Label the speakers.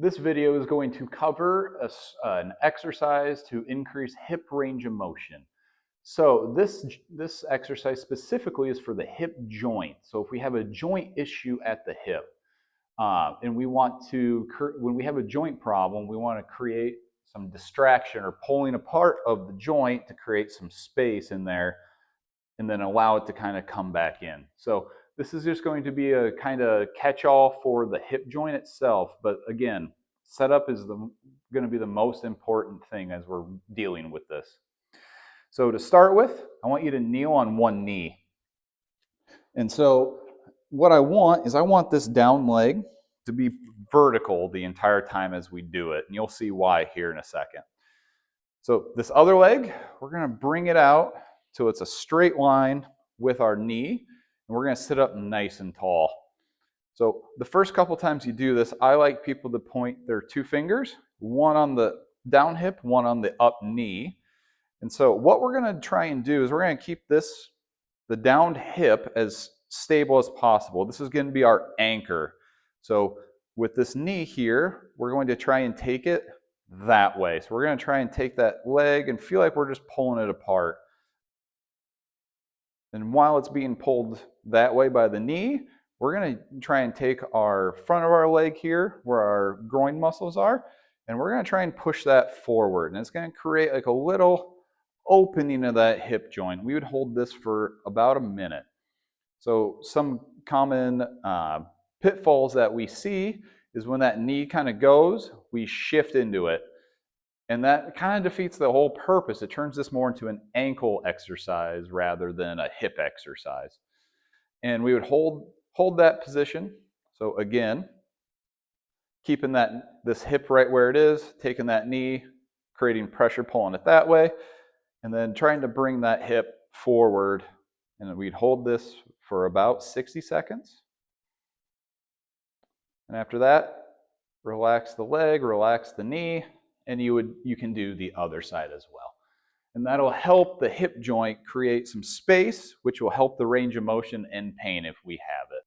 Speaker 1: This video is going to cover an exercise to increase hip range of motion. So this exercise specifically is for the hip joint. So if we have a joint issue at the hip, and we want to, when we have a joint problem, we want to create some distraction or pulling apart of the joint to create some space in there and then allow it to kind of come back in. So this is just going to be a kind of catch-all for the hip joint itself. But again, setup is going to be the most important thing as we're dealing with this. So to start with, I want you to kneel on one knee. And so what I want this down leg to be vertical the entire time as we do it. And you'll see why here in a second. So this other leg, we're going to bring it out so it's a straight line with our knee. And we're going to sit up nice and tall. So the first couple times you do this, I like people to point their two fingers, one on the down hip, one on the up knee. And so what we're going to try and do is we're going to keep the downed hip as stable as possible. This is going to be our anchor. So with this knee here, we're going to try and take it that way. So we're going to try and take that leg and feel like we're just pulling it apart. And while it's being pulled that way by the knee, we're going to try and take our front of our leg here, where our groin muscles are, and we're going to try and push that forward. And it's going to create like a little opening of that hip joint. We would hold this for about a minute. So some common pitfalls that we see is when that knee kind of goes, we shift into it. And that kind of defeats the whole purpose. It turns this more into an ankle exercise rather than a hip exercise. And we would hold that position. So again, keeping this hip right where it is, taking that knee, creating pressure, pulling it that way, and then trying to bring that hip forward. And we'd hold this for about 60 seconds. And after that, relax the leg, relax the knee, and you can do the other side as well. And that'll help the hip joint create some space, which will help the range of motion and pain if we have it.